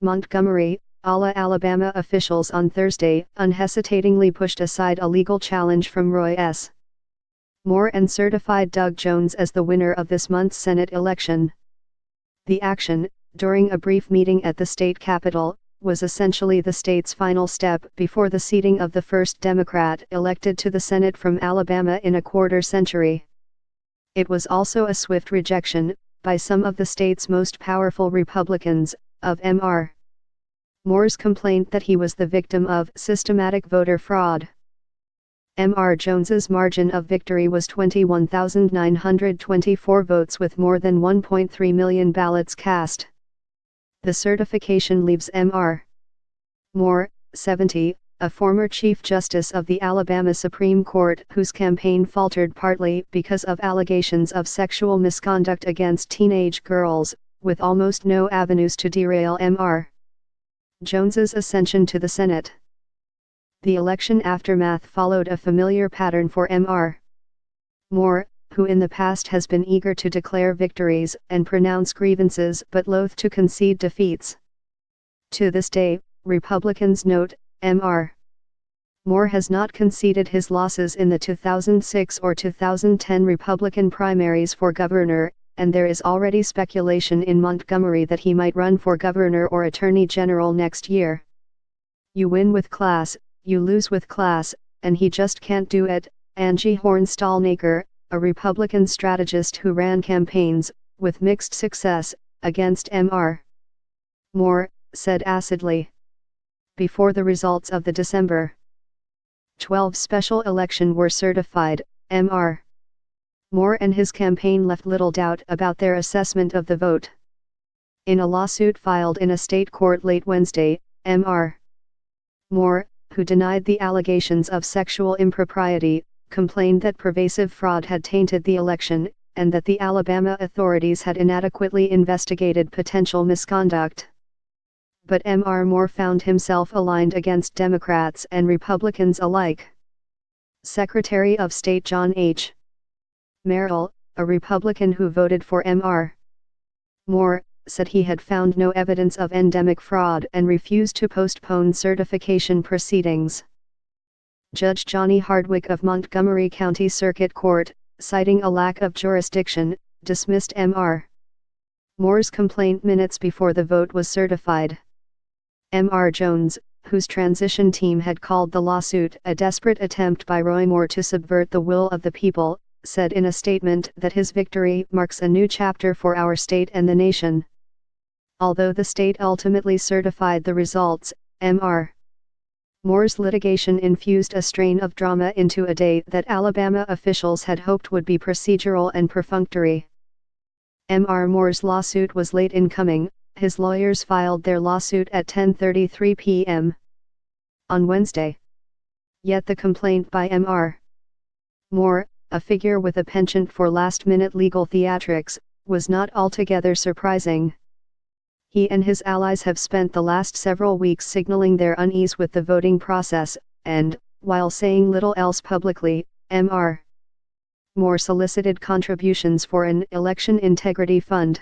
Montgomery, Alabama officials on Thursday unhesitatingly pushed aside a legal challenge from Roy S. Moore and certified Doug Jones as the winner of this month's Senate election. The action, during a brief meeting at the state capitol, was essentially the state's final step before the seating of the first Democrat elected to the Senate from Alabama in a quarter-century. It was also a swift rejection, by some of the state's most powerful Republicans, of Mr. Moore's complaint that he was the victim of systematic voter fraud. Mr. Jones's margin of victory was 21,924 votes with more than 1.3 million ballots cast. The certification leaves Mr. Moore, 70, a former Chief Justice of the Alabama Supreme Court whose campaign faltered partly because of allegations of sexual misconduct against teenage girls, with almost no avenues to derail Mr. Jones's ascension to the Senate. The election aftermath followed a familiar pattern for Mr. Moore, who in the past has been eager to declare victories and pronounce grievances but loath to concede defeats. To this day, Republicans note, Mr. Moore has not conceded his losses in the 2006 or 2010 Republican primaries for governor, and there is already speculation in Montgomery that he might run for governor or attorney general next year. You win with class, you lose with class, and he just can't do it, Angie Horn-Stalnaker, a Republican strategist who ran campaigns, with mixed success, against Mr. Moore, said acidly. Before the results of the December 12 special election were certified, Mr. Moore and his campaign left little doubt about their assessment of the vote. In a lawsuit filed in a state court late Wednesday, Mr. Moore, who denied the allegations of sexual impropriety, complained that pervasive fraud had tainted the election, and that the Alabama authorities had inadequately investigated potential misconduct. But Mr. Moore found himself aligned against Democrats and Republicans alike. Secretary of State John H. Merrill, a Republican who voted for Mr. Moore, said he had found no evidence of endemic fraud and refused to postpone certification proceedings. Judge Johnny Hardwick of Montgomery County Circuit Court, citing a lack of jurisdiction, dismissed Mr. Moore's complaint minutes before the vote was certified. Mr. Jones, whose transition team had called the lawsuit a desperate attempt by Roy Moore to subvert the will of the people, said in a statement that his victory marks a new chapter for our state and the nation. Although the state ultimately certified the results, Mr. Moore's litigation infused a strain of drama into a day that Alabama officials had hoped would be procedural and perfunctory. Mr. Moore's lawsuit was late in coming. His lawyers filed their lawsuit at 10:33 p.m. on Wednesday. Yet the complaint by Mr. Moore, a figure with a penchant for last-minute legal theatrics, was not altogether surprising. He and his allies have spent the last several weeks signaling their unease with the voting process, and, while saying little else publicly, Mr. Moore solicited contributions for an election integrity fund.